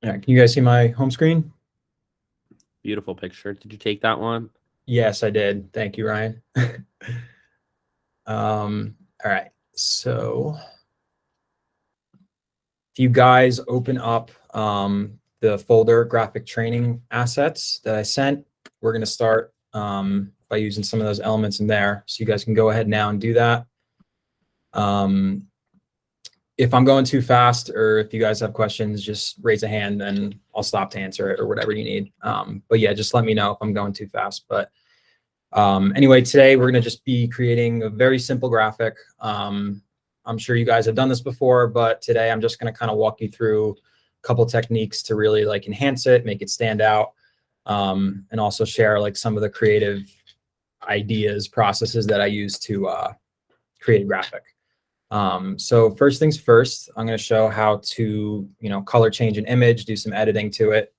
Yeah, can you guys see my home screen? Beautiful picture. Did you take that one? Yes, I did. Thank you, Ryan. All right. So if you guys open up the folder graphic training assets that I sent, we're going to start by using some of those elements in there. So you guys can go ahead now and do that. If I'm going too fast or if you guys have questions, just raise a hand and I'll stop to answer it or whatever you need. But yeah, just let me know if I'm going too fast. But anyway, today we're going to just be creating a very simple graphic. I'm sure you guys have done this before, but today I'm just going to kind of walk you through a couple techniques to really like enhance it, make it stand out, and also share like some of the creative ideas, processes that I use to create a graphic. So first things first, I'm going to show how to, color change an image, do some editing to it.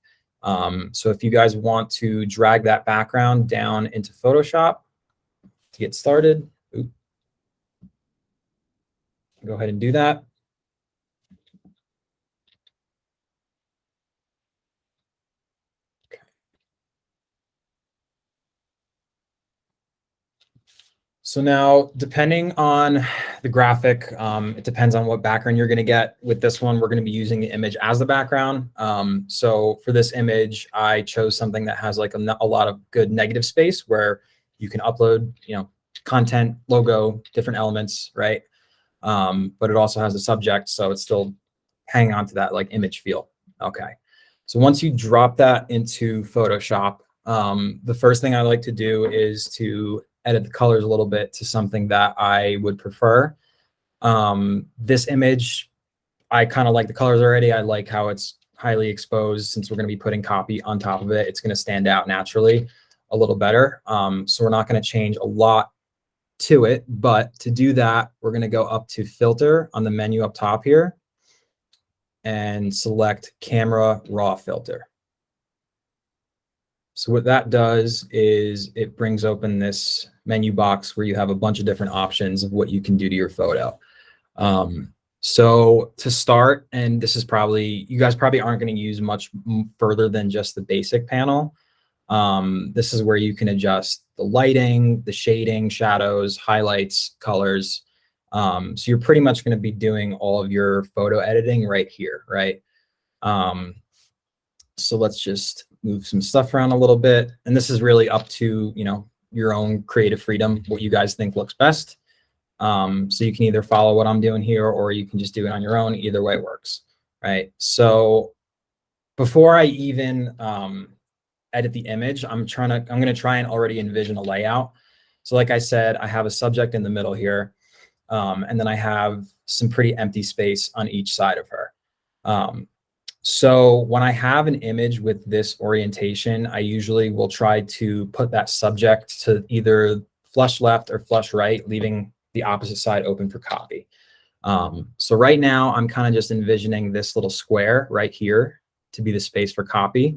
So if you guys want to drag that background down into Photoshop to get started, go ahead and do that. Okay. So now, depending on the graphic, it depends on what background you're going to get. With this one, we're going to be using the image as the background. So for this image, I chose something that has like a lot of good negative space where you can upload, content, logo, different elements, right? But it also has a subject, so it's still hanging on to that like image feel. Okay. So once you drop that into Photoshop, the first thing I like to do is to edit the colors a little bit to something that I would prefer. This image, I kind of like the colors already. I like how it's highly exposed. Since we're going to be putting copy on top of it, it's going to stand out naturally a little better. So we're not going to change a lot to it, but to do that, we're going to go up to filter on the menu up top here and select camera raw filter. So what that does is it brings open this menu box where you have a bunch of different options of what you can do to your photo. So to start, and this is probably, you guys probably aren't going to use much further than just the basic panel. This is where you can adjust the lighting, the shading, shadows, highlights, colors. So you're pretty much going to be doing all of your photo editing right here, right? So let's just move some stuff around a little bit. And this is really up to, your own creative freedom, what you guys think looks best. So you can either follow what I'm doing here or you can just do it on your own. Either way works, right? So before I even edit the image, I'm going to try and already envision a layout. So like I said, I have a subject in the middle here. And then I have some pretty empty space on each side of her. So when I have an image with this orientation, I usually will try to put that subject to either flush left or flush right, leaving the opposite side open for copy. So right now I'm kind of just envisioning this little square right here to be the space for copy.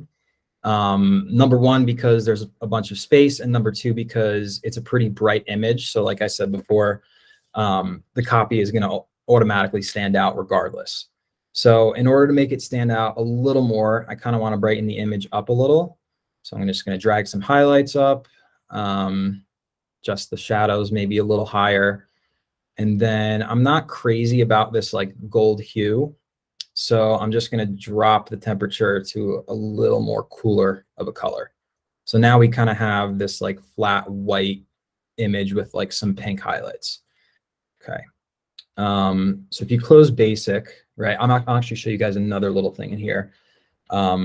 Number one, because there's a bunch of space, and number two, because it's a pretty bright image. So like I said before, the copy is going to automatically stand out regardless. So in order to make it stand out a little more, I kind of want to brighten the image up a little. So I'm just going to drag some highlights up, just the shadows maybe a little higher. And then I'm not crazy about this like gold hue. So I'm just going to drop the temperature to a little more cooler of a color. So now we kind of have this like flat white image with like some pink highlights. Okay. So if you close basic, right, I'll actually show you guys another little thing in here. A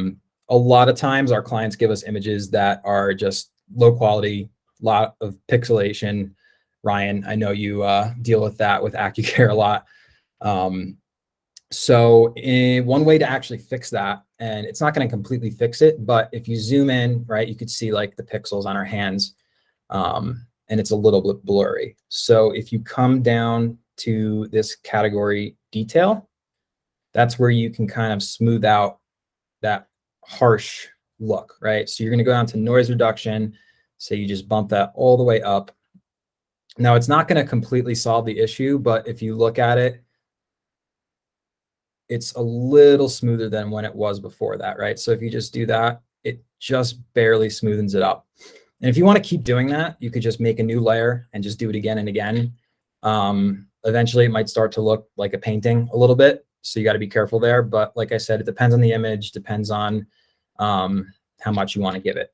lot of times our clients give us images that are just low quality, lot of pixelation. Ryan, I know you deal with that with AccuCare a lot. So one way to actually fix that, and it's not going to completely fix it, but if you zoom in, right, you could see like the pixels on our hands, and it's a little bit blurry. So if you come down to this category detail, that's where you can kind of smooth out that harsh look, right? So you're going to go down to noise reduction. So you just bump that all the way up. Now it's not going to completely solve the issue, but if you look at it, it's a little smoother than when it was before that, right? So if you just do that, it just barely smoothens it up. And if you want to keep doing that, you could just make a new layer and just do it again and again. Eventually it might start to look like a painting a little bit. So you got to be careful there. But like I said, it depends on the image, depends on how much you want to give it.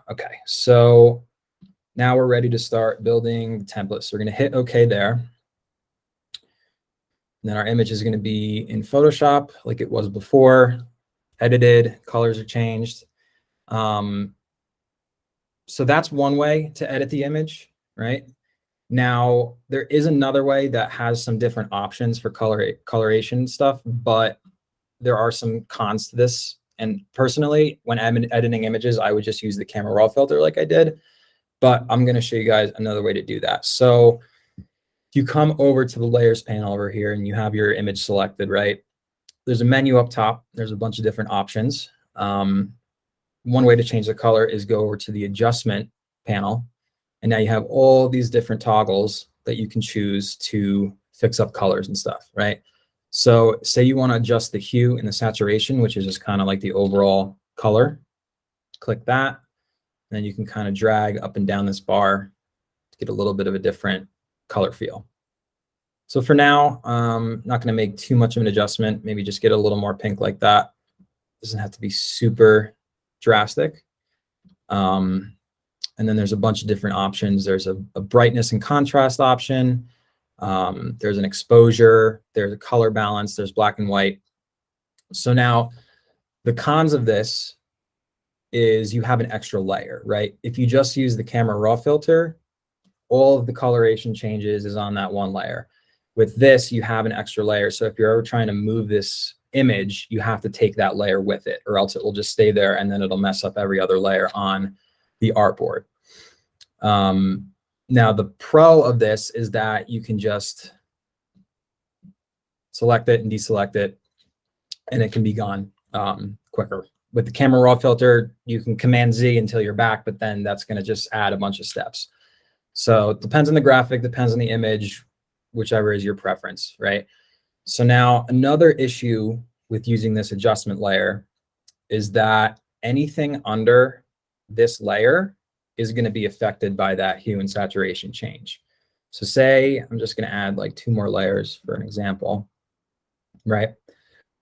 Okay, so now we're ready to start building the template. So we're going to hit OK there. And then our image is going to be in Photoshop like it was before, edited, colors are changed. So that's one way to edit the image, right? Now, there is another way that has some different options for coloration stuff, but there are some cons to this. And personally, when I'm editing images, I would just use the camera raw filter like I did, but I'm going to show you guys another way to do that. So you come over to the layers panel over here and you have your image selected, right? There's a menu up top. There's a bunch of different options. One way to change the color is go over to the adjustment panel. And now you have all these different toggles that you can choose to fix up colors and stuff, right? So say you want to adjust the hue and the saturation, which is just kind of like the overall color. Click that. Then you can kind of drag up and down this bar to get a little bit of a different color feel. So for now, I'm not going to make too much of an adjustment. Maybe just get a little more pink like that. Doesn't have to be super drastic. And then there's a bunch of different options. There's a brightness and contrast option. There's an exposure. There's a color balance. There's black and white. So now the cons of this is you have an extra layer, right? If you just use the camera raw filter, all of the coloration changes is on that one layer. With this, you have an extra layer. So if you're ever trying to move this image, you have to take that layer with it, or else it will just stay there and then it'll mess up every other layer on the artboard. Now the pro of this is that you can just select it and deselect it, and it can be gone quicker. With the camera raw filter, you can Command Z until you're back, but then that's going to just add a bunch of steps. So it depends on the graphic, depends on the image, whichever is your preference, right? So now another issue with using this adjustment layer is that anything under this layer is going to be affected by that hue and saturation change. So say I'm just going to add like 2 more layers for an example, right?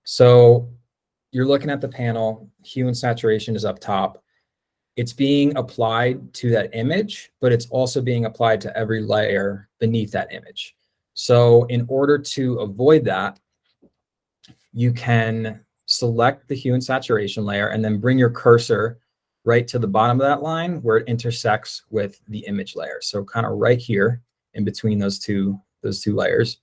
So you're looking at the panel, hue and saturation is up top. It's being applied to that image, but it's also being applied to every layer beneath that image. So in order to avoid that, you can select the hue and saturation layer and then bring your cursor right to the bottom of that line where it intersects with the image layer. So kind of right here in between those two layers.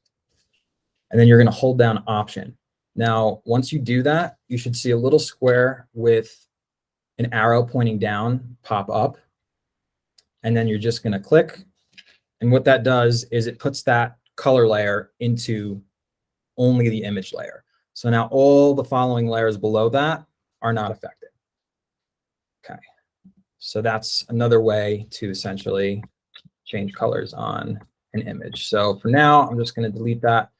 And then you're going to hold down Option. Now, once you do that, you should see a little square with an arrow pointing down pop up. And then you're just going to click. And what that does is it puts that color layer into only the image layer. So now all the following layers below that are not affected. Okay, so that's another way to essentially change colors on an image. So for now, I'm just going to delete that,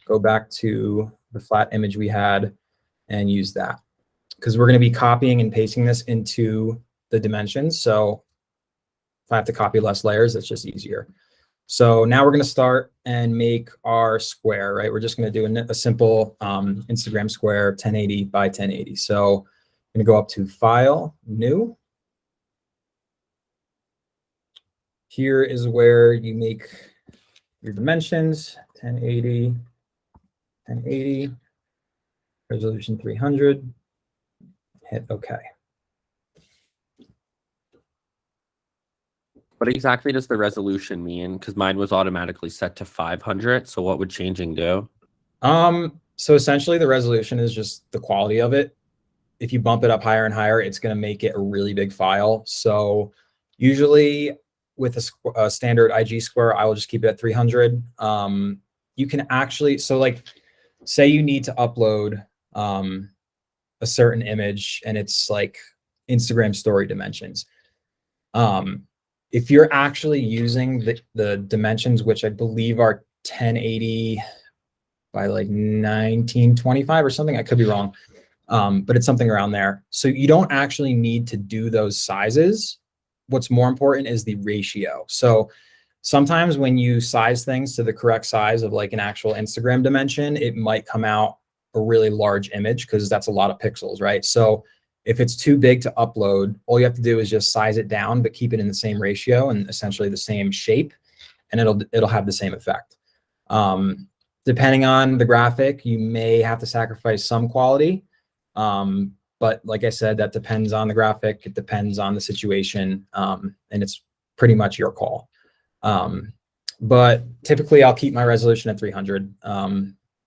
go back to the flat image we had and use that, because we're going to be copying and pasting this into the dimensions. So if I have to copy less layers, it's just easier. So now we're going to start and make our square, right? We're just going to do a simple Instagram square, 1080 by 1080. So I'm going to go up to File, New. Here is where you make your dimensions, 1080, 1080, resolution 300, hit OK. What exactly does the resolution mean? Because mine was automatically set to 500. So what would changing do? So essentially the resolution is just the quality of it. If you bump it up higher and higher, it's going to make it a really big file. So usually with a standard IG square, I will just keep it at 300. You can actually, so like say you need to upload a certain image and it's like Instagram story dimensions. If you're actually using the dimensions, which I believe are 1080 by like 1925 or something. I could be wrong. But it's something around there. So you don't actually need to do those sizes. What's more important is the ratio. So sometimes when you size things to the correct size of like an actual Instagram dimension, it might come out a really large image because that's a lot of pixels, right? So if it's too big to upload, all you have to do is just size it down, but keep it in the same ratio and essentially the same shape, and it'll have the same effect. Depending on the graphic, you may have to sacrifice some quality. But like I said, that depends on the graphic. It depends on the situation. And it's pretty much your call. But typically I'll keep my resolution at 300.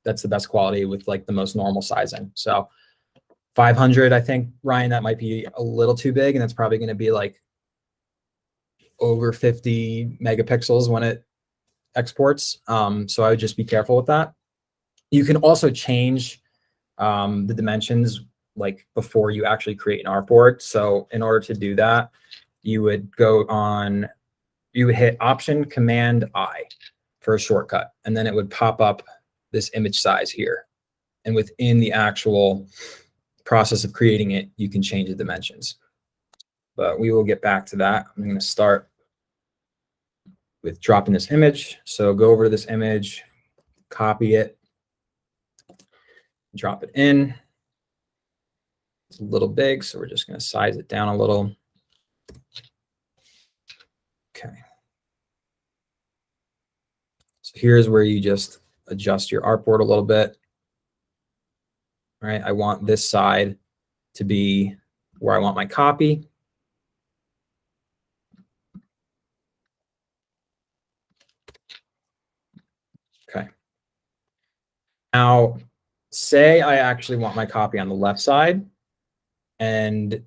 That's the best quality with like the most normal sizing. So 500, I think, Ryan, that might be a little too big, and that's probably going to be like over 50 megapixels when it exports. So I would just be careful with that. You can also change the dimensions like before you actually create an artboard. So in order to do that, you would hit Option Command I for a shortcut, and then it would pop up this image size here. And within the actual process of creating it, you can change the dimensions. But we will get back to that. I'm going to start with dropping this image. So go over to this image, copy it, drop it in. It's a little big, so we're just going to size it down a little. Okay. So here's where you just adjust your artboard a little bit. All right, I want this side to be where I want my copy. Okay. Now, say I actually want my copy on the left side, and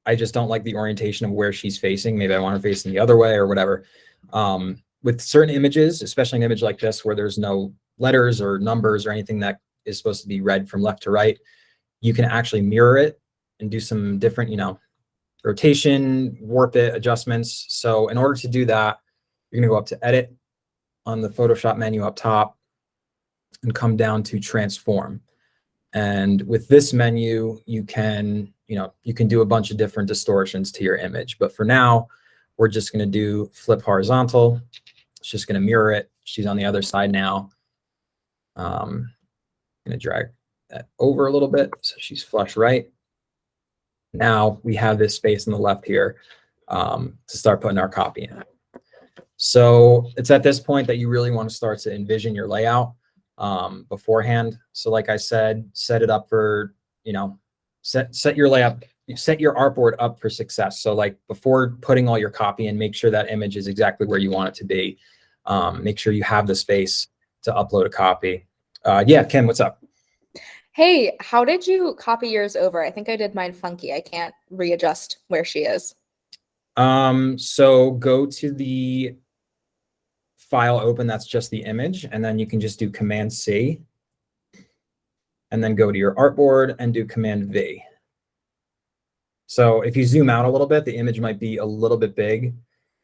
I just don't like the orientation of where she's facing. Maybe I want her facing the other way or whatever. With certain images, especially an image like this where there's no letters or numbers or anything that is supposed to be read from left to right, you can actually mirror it and do some different, rotation, warp it, adjustments. So in order to do that, you're going to go up to Edit on the Photoshop menu up top and come down to Transform. And with this menu, you can do a bunch of different distortions to your image. But for now, we're just going to do Flip Horizontal. It's just going to mirror it. She's on the other side now. I'm going to drag that over a little bit so she's flush right. Now we have this space on the left here to start putting our copy in. So it's at this point that you really want to start to envision your layout beforehand. So like I said, set it up for, set your layout, set your artboard up for success. So like before putting all your copy in, make sure that image is exactly where you want it to be. Make sure you have the space to upload a copy. Yeah, Kim, what's up? Hey, how did you copy yours over? I think I did mine funky. I can't readjust where she is. So go to the file open, that's just the image, and then you can just do Command C, and then go to your artboard and do Command V. So if you zoom out a little bit, the image might be a little bit big.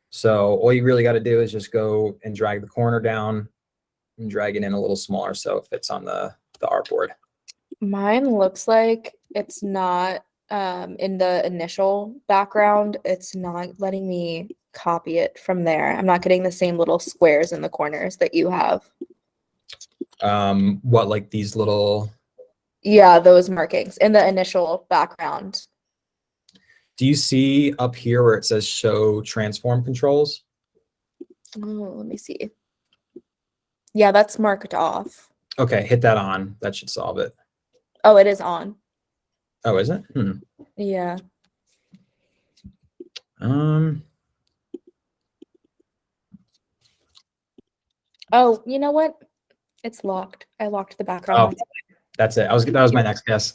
So all you really got to do is just go and drag the corner down and drag it in a little smaller so it fits on the artboard. Mine looks like it's not in the initial background. It's not letting me copy it from there. I'm not getting the same little squares in the corners that you have. What, like these little? Yeah, those markings in the initial background. Do you see up here where it says show transform controls? Oh, let me see. Yeah, that's marked off. Okay, hit that on. That should solve it. Oh, it is on. Oh, is it? Yeah. Oh, you know what? It's locked. I locked the background. Oh, that's it. That was my next guess.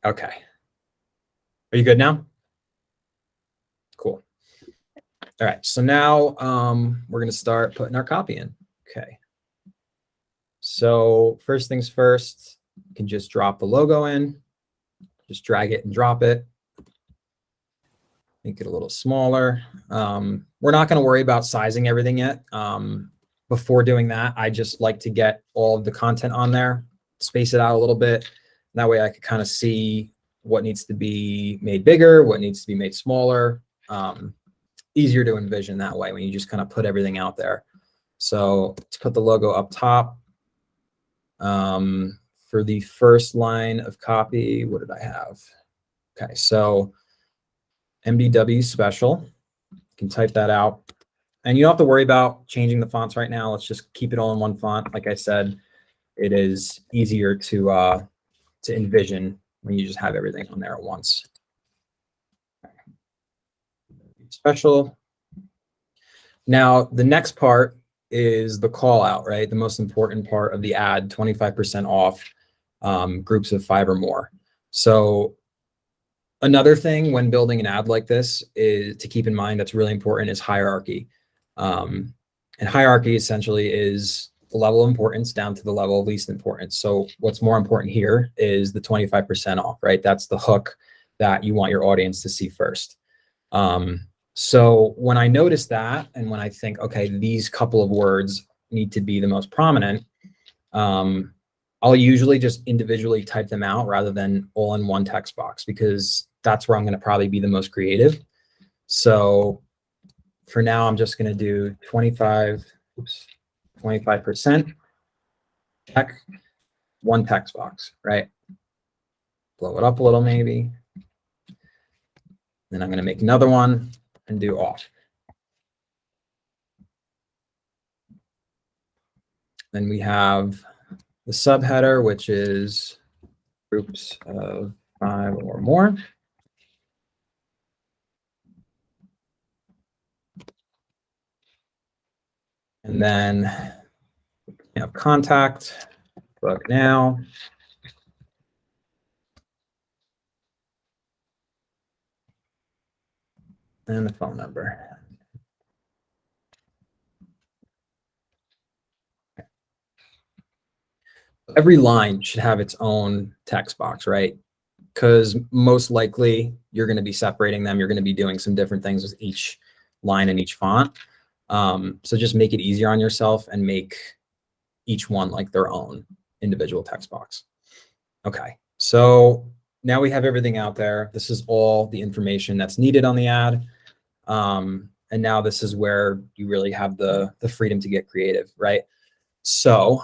Okay. Are you good now? Cool. All right. So now we're going to start putting our copy in. Okay. So first things first, you can just drop the logo in. Just drag it and drop it. Make it a little smaller. We're not going to worry about sizing everything yet. Before doing that, I just like to get all of the content on there, space it out a little bit. That way I could kind of see what needs to be made bigger, what needs to be made smaller. Easier to envision that way when you just kind of put everything out there. So let's put the logo up top. For the first line of copy, what did I have? Okay, so MDW special, you can type that out. And you don't have to worry about changing the fonts right now. Let's just keep it all in one font. Like I said, it is easier to envision when you just have everything on there at once. Special. Now, the next part is the call out, right? The most important part of the ad, 25% off, groups of 5 or more. So another thing when building an ad like this is to keep in mind that's really important is hierarchy. And hierarchy essentially is the level of importance down to the level of least importance. So what's more important here is the 25% off, right? That's the hook that you want your audience to see first. So when I notice that, and when I think, okay, these couple of words need to be the most prominent, I'll usually just individually type them out rather than all in one text box, because that's where I'm going to probably be the most creative. So for now, I'm just going to do 25% check, one text box, right? Blow it up a little maybe. Then I'm going to make another one and do off. Then we have the subheader, which is groups of 5 or more. And then you have contact, book now. And the phone number. Every line should have its own text box, right? Because most likely you're going to be separating them. You're going to be doing some different things with each line and each font. So just make it easier on yourself and make each one like their own individual text box. Okay, so now we have everything out there. This is all the information that's needed on the ad. And now this is where you really have the freedom to get creative, right? So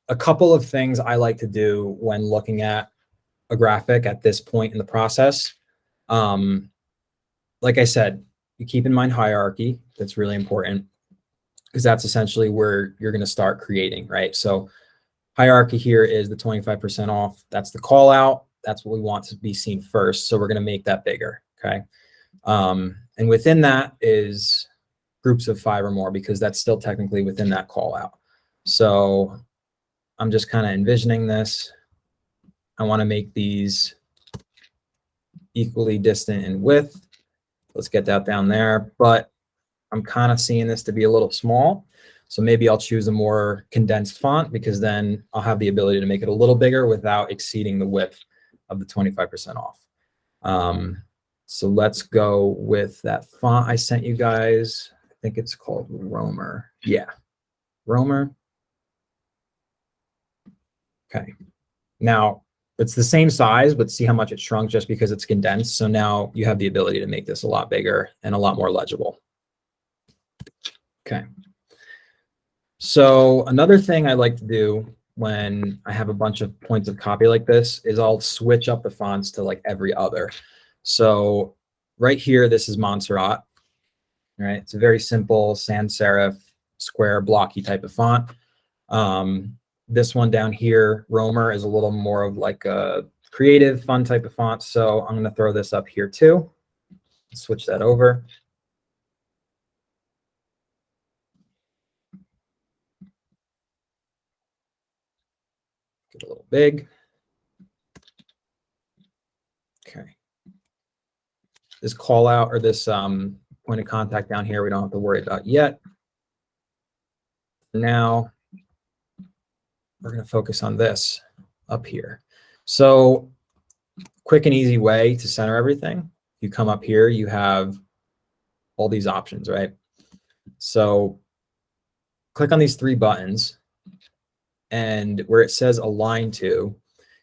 a couple of things I like to do when looking at a graphic at this point in the process. Like I said, you keep in mind hierarchy. That's really important because that's essentially where you're going to start creating, right? So hierarchy here is the 25% off. That's the call out. That's what we want to be seen first. So we're going to make that bigger, okay? And within that is groups of 5 or more, because that's still technically within that call out. So I'm just kind of envisioning this. I want to make these equally distant in width. Let's get that down there. But I'm kind of seeing this to be a little small. So maybe I'll choose a more condensed font, because then I'll have the ability to make it a little bigger without exceeding the width of the 25% off. So let's go with that font I sent you guys. I think it's called Romer. Yeah, Romer. Okay. Now it's the same size, but see how much it shrunk just because it's condensed. So now you have the ability to make this a lot bigger and a lot more legible. Okay. So another thing I like to do when I have a bunch of points of copy like this is I'll switch up the fonts to like every other. So right here, this is Montserrat, right? It's a very simple sans serif, square, blocky type of font. This one down here, Romer, is a little more of like a creative, fun type of font. So I'm going to throw this up here too. Switch that over. Get a little big. Okay. This call out, or this point of contact down here, we don't have to worry about yet. Now we're going to focus on this up here. So quick and easy way to center everything you come up here, you have all these options, right? So click on these 3 buttons, and where it says align to,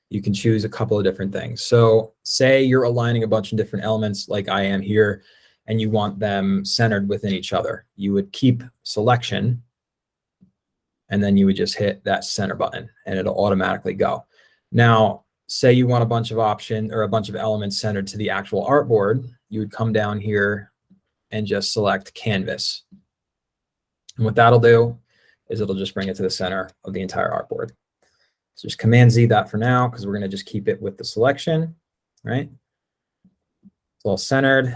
you can choose a couple of different things. So say you're aligning a bunch of different elements like I am here, and you want them centered within each other. You would keep selection, and then you would just hit that center button and it'll automatically go. Now, say you want a bunch of a bunch of elements centered to the actual artboard, you would come down here and just select canvas. And what that'll do is it'll just bring it to the center of the entire artboard. So just Command Z that for now, because we're going to just keep it with the selection, right? It's all centered. I'm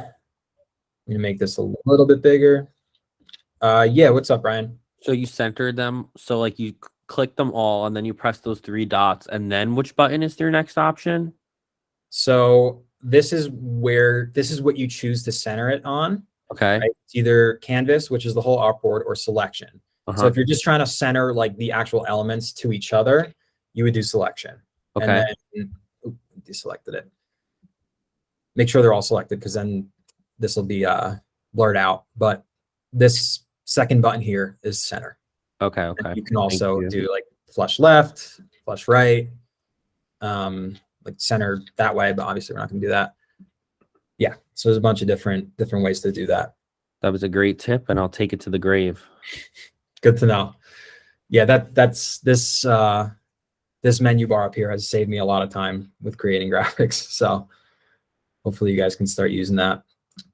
going to make this a little bit bigger. Yeah, what's up, Brian? So you centered them. So like you click them all and then you press those 3 dots. And then which button is your next option? So this is what you choose to center it on. Okay. Right? It's either canvas, which is the whole artboard, or selection. So if you're just trying to center like the actual elements to each other, you would do selection. Okay. And then deselected it. Make sure they're all selected, because then this will be blurred out. But this second button here is center. Okay. And Okay. you can also you. do like flush left, flush right, like center that way, but obviously we're not going to do that. Yeah. So there's a bunch of different ways to do that. That was a great tip, and I'll take it to the grave. Good to know. Yeah, that's this menu bar up here has saved me a lot of time with creating graphics. So hopefully you guys can start using that.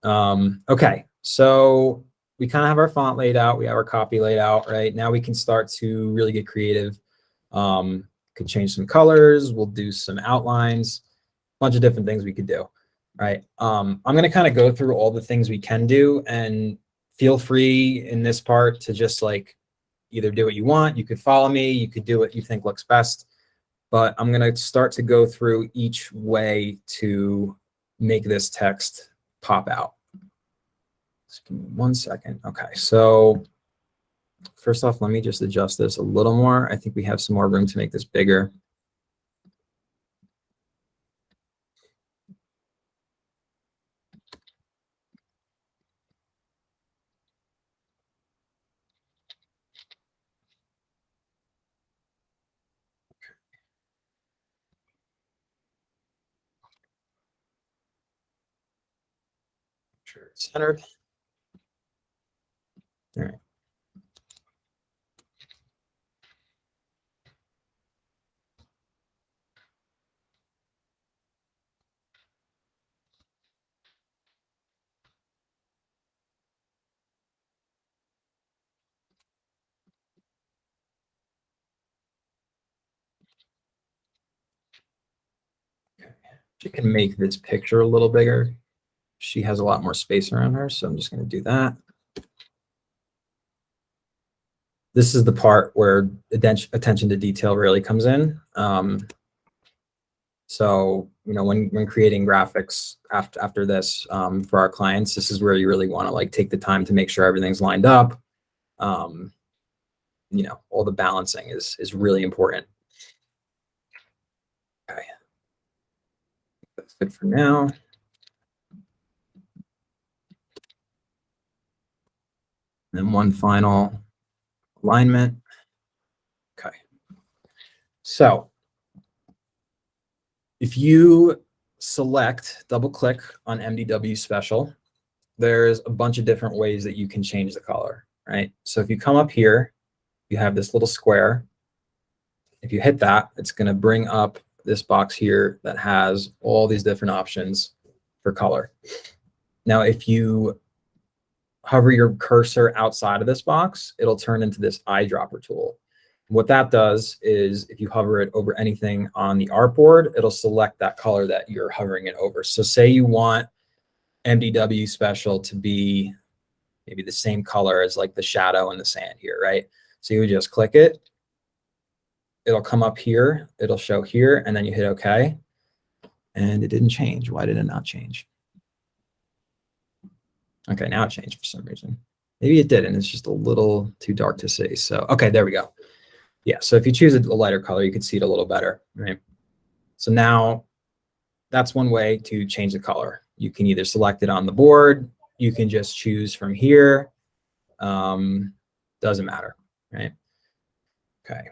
Okay, so we kind of have our font laid out. We have our copy laid out, right? Now we can start to really get creative. Could change some colors. We'll do some outlines, a bunch of different things we could do, right? I'm going to kind of go through all the things we can do, and feel free in this part to just like either do what you want. You could follow me. You could do what you think looks best. But I'm going to start to go through each way to make this text pop out. Just give me 1 second. Okay, so first off, let me just adjust this a little more. I think we have some more room to make this bigger. Sure it's centered. All right. She can make this picture a little bigger. She has a lot more space around her, so I'm just going to do that. This is the part where attention to detail really comes in. So, you know, when creating graphics after this for our clients, this is where you really want to like take the time to make sure everything's lined up. You know, all the balancing is really important. Okay. That's good for now. And one final alignment. Okay. So if you double click on MDW Special, there's a bunch of different ways that you can change the color, right? So if you come up here, you have this little square. If you hit that, it's going to bring up this box here that has all these different options for color. Now, if you hover your cursor outside of this box, it'll turn into this eyedropper tool. What that does is if you hover it over anything on the artboard, it'll select that color that you're hovering it over. So say you want MDW Special to be maybe the same color as like the shadow and the sand here, right? So you would just click it. It'll come up here. It'll show here, and then you hit OK. And it didn't change. Why did it not change? Okay, now it changed for some reason. Maybe it didn't. It's just a little too dark to see. So, okay, there we go. Yeah, so if you choose a lighter color, you can see it a little better, right? So now that's one way to change the color. You can either select it on the board. You can just choose from here. Doesn't matter, right? Okay.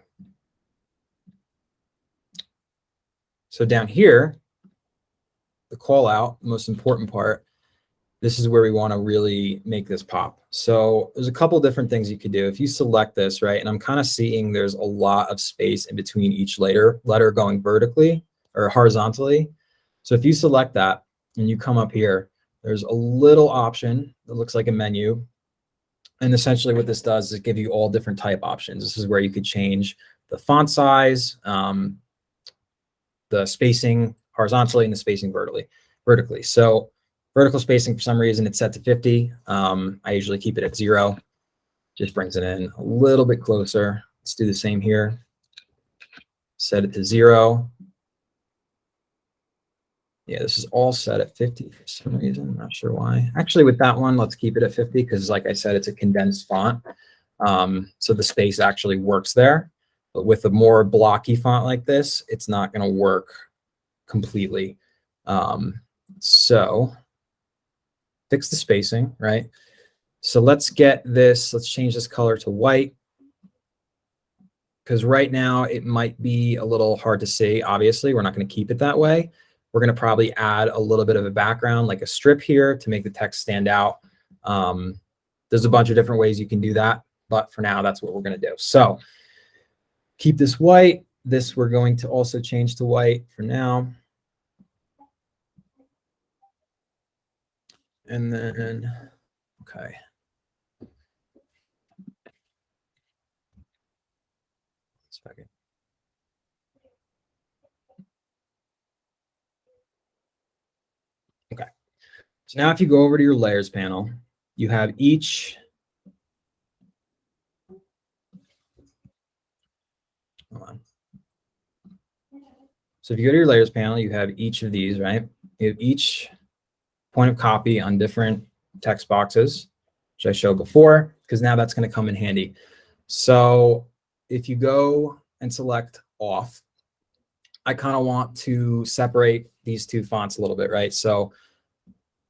So down here, the call out, the most important part, this is where we want to really make this pop. So there's a couple different things you could do. If you select this, right, and I'm kind of seeing there's a lot of space in between each letter going vertically or horizontally. So if you select that and you come up here, there's a little option that looks like a menu. And essentially what this does is give you all different type options. This is where you could change the font size, the spacing horizontally and the spacing vertically. So vertical spacing, for some reason, it's set to 50. I usually keep it at 0. Just brings it in a little bit closer. Let's do the same here. Set it to 0. Yeah, this is all set at 50 for some reason. I'm not sure why. Actually, with that one, let's keep it at 50 because, like I said, it's a condensed font. So the space actually works there. But with a more blocky font like this, it's not going to work completely. So fix the spacing, right? So let's change this color to white. Because right now it might be a little hard to see. Obviously, we're not going to keep it that way. We're going to probably add a little bit of a background, like a strip here, to make the text stand out. There's a bunch of different ways you can do that, but for now, that's what we're going to do. So keep this white. This we're going to also change to white for now. And then, okay. Second. Okay. So now if you go over to your layers panel, you have each. Hold on. So if you go to your layers panel, you have each of these, right? You have each point of copy on different text boxes, which I showed before, because now that's going to come in handy. So if you go and select off, I kind of want to separate these two fonts a little bit, right? So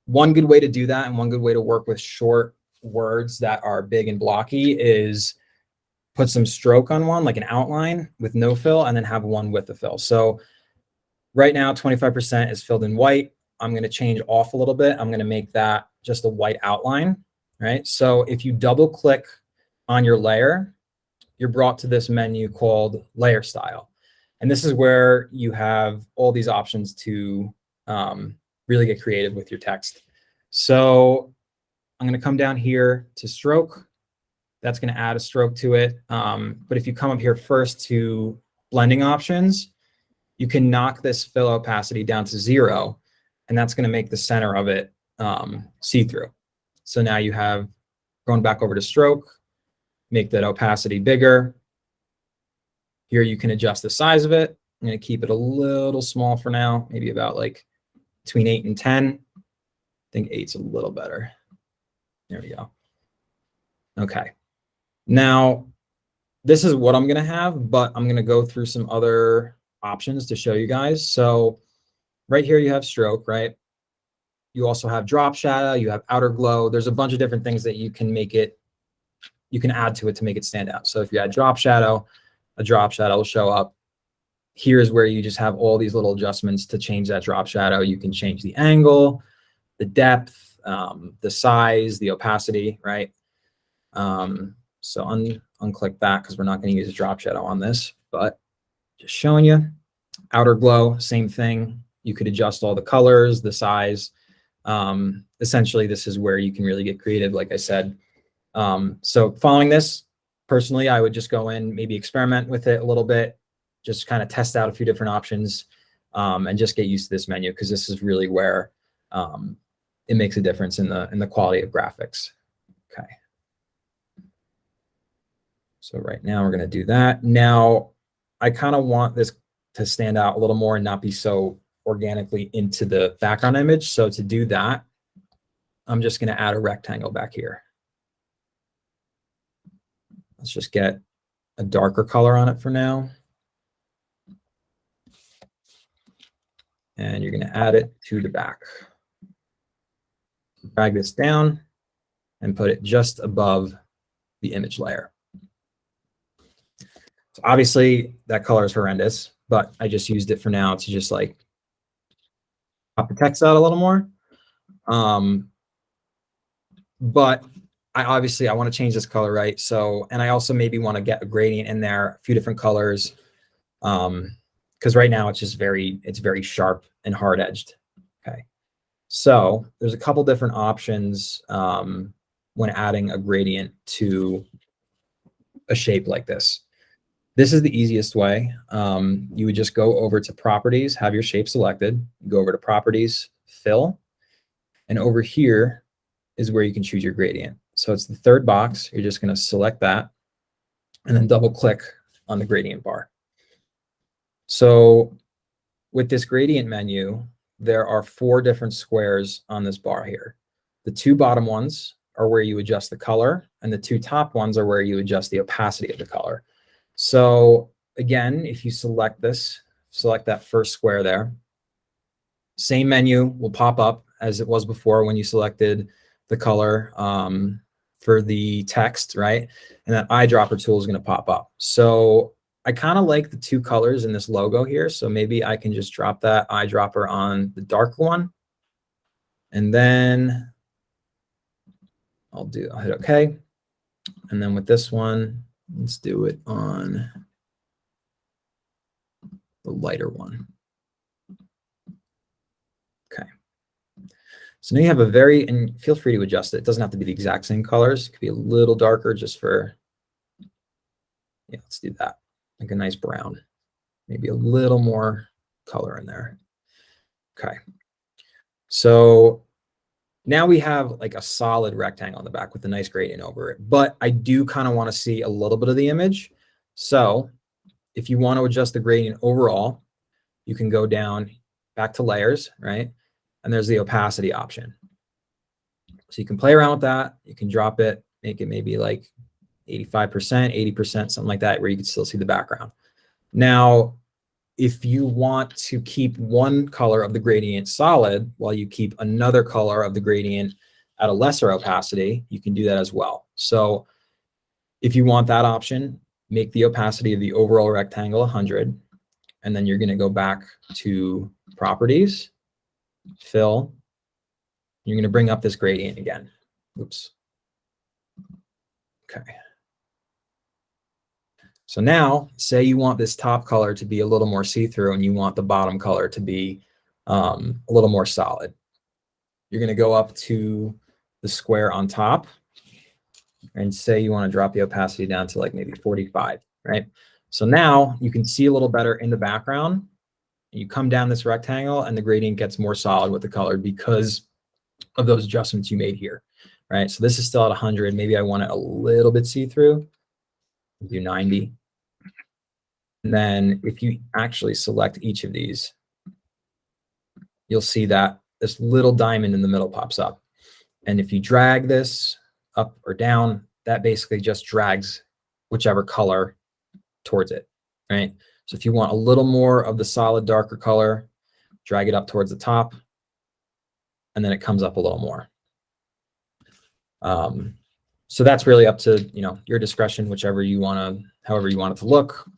one good way to do that and one good way to work with short words that are big and blocky is put some stroke on one, like an outline with no fill, and then have one with the fill. So right now, 25% is filled in white. I'm going to change off a little bit. I'm going to make that just a white outline, right? So if you double click on your layer, you're brought to this menu called Layer Style. And this is where you have all these options to really get creative with your text. So I'm going to come down here to stroke. That's going to add a stroke to it. But if you come up here first to blending options, you can knock this fill opacity down to 0, and that's going to make the center of it see-through. So now you have, going back over to stroke, make that opacity bigger. Here you can adjust the size of it. I'm going to keep it a little small for now, maybe about like between 8 and 10. I think 8's a little better. There we go. Okay. Now, this is what I'm going to have, but I'm going to go through some other options to show you guys. So right here you have stroke, right? You also have drop shadow, you have outer glow. There's a bunch of different things that you can add to it to make it stand out. So if you add drop shadow, a drop shadow will show up. Here's where you just have all these little adjustments to change that drop shadow. You can change the angle, the depth, the size, the opacity, right? So unclick that because we're not going to use a drop shadow on this, but just showing you. Outer glow, same thing. You could adjust all the colors, the size. Essentially, this is where you can really get creative, like I said. So following this, personally, I would just go in, maybe experiment with it a little bit, just kind of test out a few different options, and just get used to this menu because this is really where it makes a difference in the quality of graphics. Okay. So right now we're going to do that. Now, I kind of want this to stand out a little more and not be so organically into the background image. So to do that, I'm just going to add a rectangle back here. Let's just get a darker color on it for now. And you're going to add it to the back. drag this down and put it just above the image layer. So obviously that color is horrendous, but I just used it for now to just like pop the text out a little more. But I want to change this color, right? So, and I also maybe want to get a gradient in there, a few different colors. Because right now it's just it's very sharp and hard edged. Okay. So there's a couple different options when adding a gradient to a shape like this. This is the easiest way. You would just go over to properties, have your shape selected, go over to properties, fill, and over here is where you can choose your gradient. So it's the third box. You're just going to select that and then double click on the gradient bar. So with this gradient menu, there are 4 different squares on this bar here. The 2 bottom ones are where you adjust the color, and the 2 top ones are where you adjust the opacity of the color. So again, if you select this, select that first square there, same menu will pop up as it was before when you selected the color for the text, right? And that eyedropper tool is going to pop up. So I kind of like the 2 colors in this logo here. So maybe I can just drop that eyedropper on the darker one. And then I'll hit OK. And then with this one, let's do it on the lighter one. Okay. So now you have and feel free to adjust it. It doesn't have to be the exact same colors. It could be a little darker just for, yeah, let's do that. Like a nice brown, maybe a little more color in there. Okay. So now we have like a solid rectangle on the back with a nice gradient over it, but I do kind of want to see a little bit of the image. So if you want to adjust the gradient overall, you can go down back to layers, right? And there's the opacity option. So you can play around with that. You can drop it, make it maybe like 85%, 80%, something like that, where you can still see the background. Now, if you want to keep one color of the gradient solid while you keep another color of the gradient at a lesser opacity, you can do that as well. So if you want that option, make the opacity of the overall rectangle 100, and then you're going to go back to properties, fill. You're going to bring up this gradient again. Oops. Okay. So now, say you want this top color to be a little more see-through and you want the bottom color to be a little more solid. You're going to go up to the square on top and say you want to drop the opacity down to like maybe 45, right? So now you can see a little better in the background. You come down this rectangle and the gradient gets more solid with the color because of those adjustments you made here, right? So this is still at 100. Maybe I want it a little bit see-through. Do 90. And then if you actually select each of these, you'll see that this little diamond in the middle pops up. And if you drag this up or down, that basically just drags whichever color towards it, right? So if you want a little more of the solid darker color, drag it up towards the top, and then it comes up a little more. So that's really up to, your discretion, however you want it to look.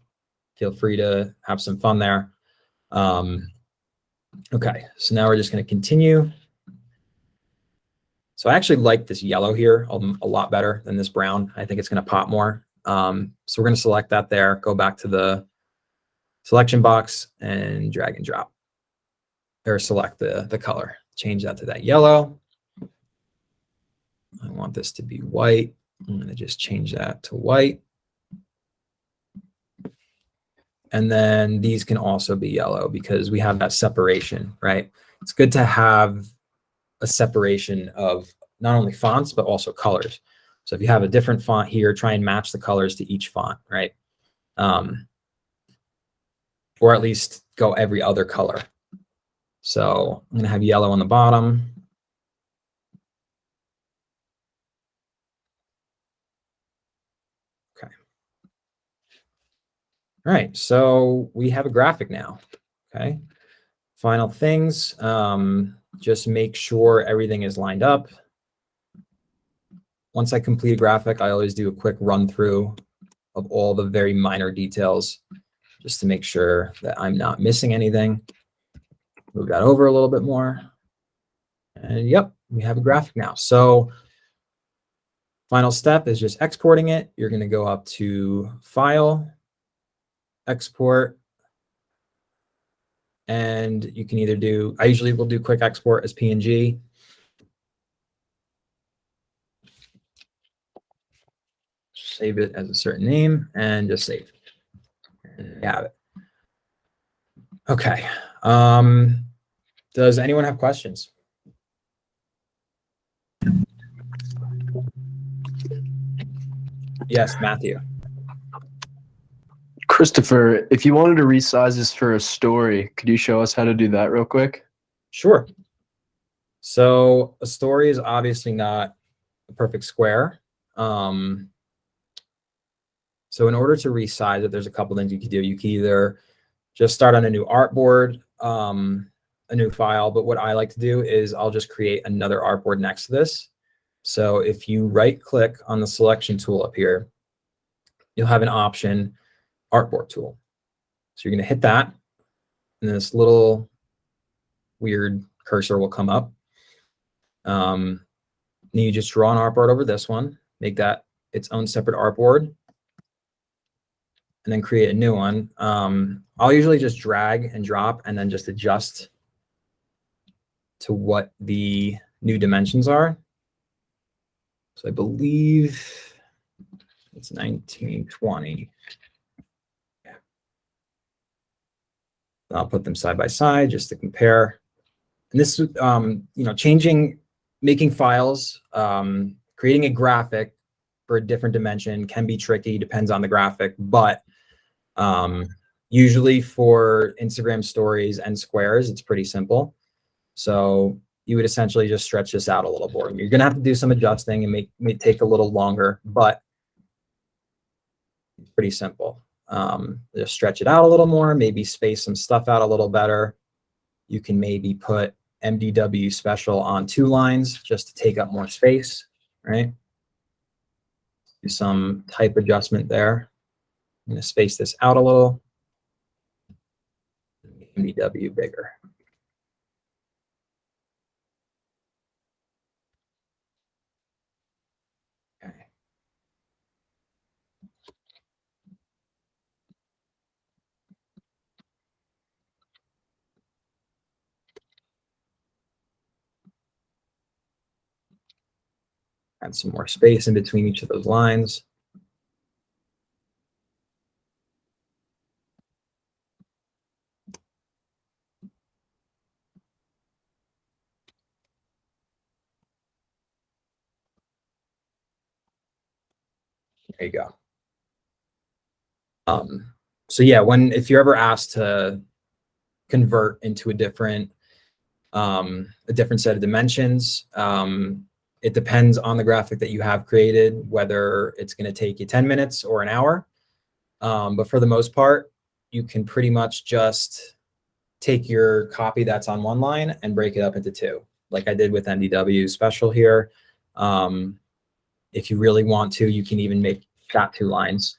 Feel free to have some fun there. Okay, so now we're just going to continue. So I actually like this yellow here a lot better than this brown. I think it's going to pop more. So we're going to select that there, go back to the selection box and drag and drop, or select the color. Change that to that yellow. I want this to be white. I'm going to just change that to white. And then these can also be yellow because we have that separation, right? It's good to have a separation of not only fonts, but also colors. So if you have a different font here, try and match the colors to each font, right? Or at least go every other color. So I'm going to have yellow on the bottom. Okay. All right, so we have a graphic now. Okay. Final things, just make sure everything is lined up. once I complete a graphic, I always do a quick run through of all the very minor details just to make sure that I'm not missing anything. Move that over a little bit more. And yep, we have a graphic now. So final step is just exporting it. You're going to go up to File, Export, and you can either do, I usually will do quick export as PNG. Save it as a certain name and just save. And you have it. Okay. Does anyone have questions? Yes, Matthew. Christopher, if you wanted to resize this for a story, could you show us how to do that real quick? Sure. So a story is obviously not a perfect square. So in order to resize it, there's a couple things you can do. You can either just start on a new artboard, a new file, but what I like to do is I'll just create another artboard next to this. So if you right click on the selection tool up here, you'll have an option, artboard tool. So you're going to hit that, and this little weird cursor will come up. Then you just draw an artboard over this one, make that its own separate artboard, and then create a new one. I'll usually just drag and drop and then just adjust to what the new dimensions are. So I believe it's 1920. Yeah. I'll put them side by side just to compare. And this, making files, creating a graphic for a different dimension can be tricky, depends on the graphic, but usually for Instagram stories and squares, it's pretty simple. So you would essentially just stretch this out a little more. You're going to have to do some adjusting and may take a little longer, but it's pretty simple. Just stretch it out a little more, maybe space some stuff out a little better. You can maybe put MDW special on 2 lines just to take up more space, right? Do some type adjustment there. I'm going to space this out a little. MDW bigger. Okay. Add some more space in between each of those lines. There you go. So yeah, if you're ever asked to convert into a different set of dimensions, it depends on the graphic that you have created, whether it's going to take you 10 minutes or an hour. But for the most part, you can pretty much just take your copy that's on one line and break it up into 2, like I did with MDW special here. If you really want to, you can even make that 2 lines.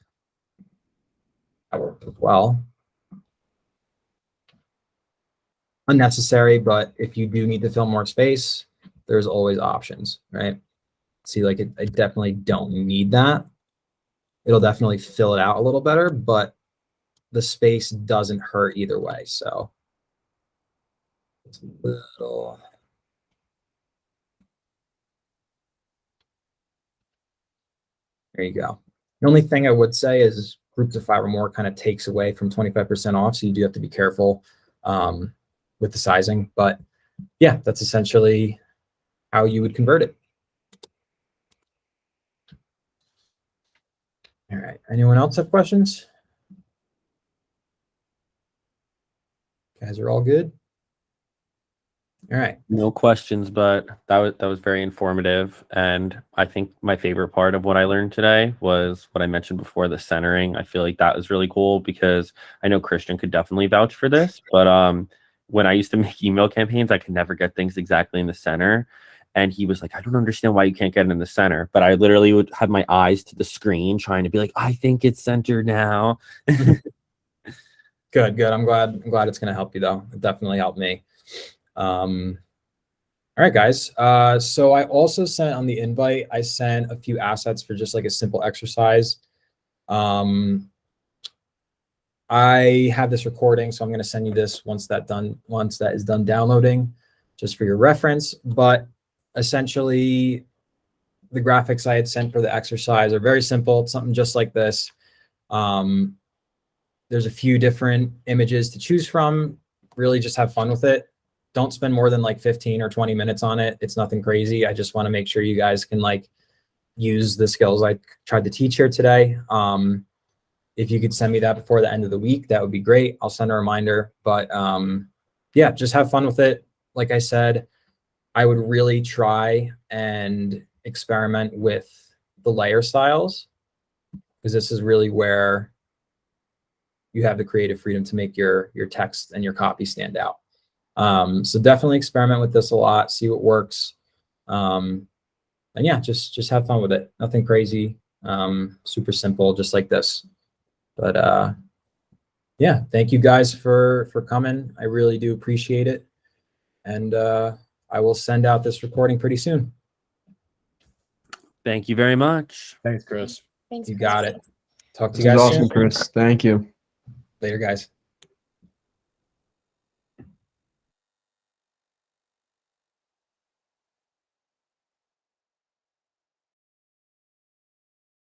That works as well. Unnecessary, but if you do need to fill more space, there's always options, right? See, like I definitely don't need that. It'll definitely fill it out a little better, but the space doesn't hurt either way. So it's a little. There you go. The only thing I would say is groups of 5 or more kind of takes away from 25% off. So you do have to be careful with the sizing, but yeah, that's essentially how you would convert it. All right. Anyone else have questions? You guys are all good? All right. No questions, but that was very informative. And I think my favorite part of what I learned today was what I mentioned before, the centering. I feel like that was really cool because I know Christian could definitely vouch for this, but when I used to make email campaigns, I could never get things exactly in the center. And he was like, I don't understand why you can't get it in the center. But I literally would have my eyes to the screen trying to be like, I think it's centered now. Good. I'm glad it's gonna help you though. It definitely helped me. All right, guys. So I also sent on the invite, I sent a few assets for just like a simple exercise. I have this recording, so I'm going to send you this once that is done downloading, just for your reference. But essentially, the graphics I had sent for the exercise are very simple. It's something just like this. There's a few different images to choose from. Really just have fun with it. Don't spend more than like 15 or 20 minutes on it. It's nothing crazy. I just want to make sure you guys can like use the skills I tried to teach here today. If you could send me that before the end of the week, that would be great. I'll send a reminder. But yeah, just have fun with it. Like I said, I would really try and experiment with the layer styles, because this is really where you have the creative freedom to make your text and your copy stand out. So definitely experiment with this a lot, see what works. And yeah, just have fun with it. Nothing crazy, super simple, just like this. But yeah, thank you guys for coming. I really do appreciate it. And I will send out this recording pretty soon. Thank you very much. Thanks, Chris. Thanks. You Chris. got it. Talk to This you is guys awesome, soon. Chris. Thank you. Later, guys.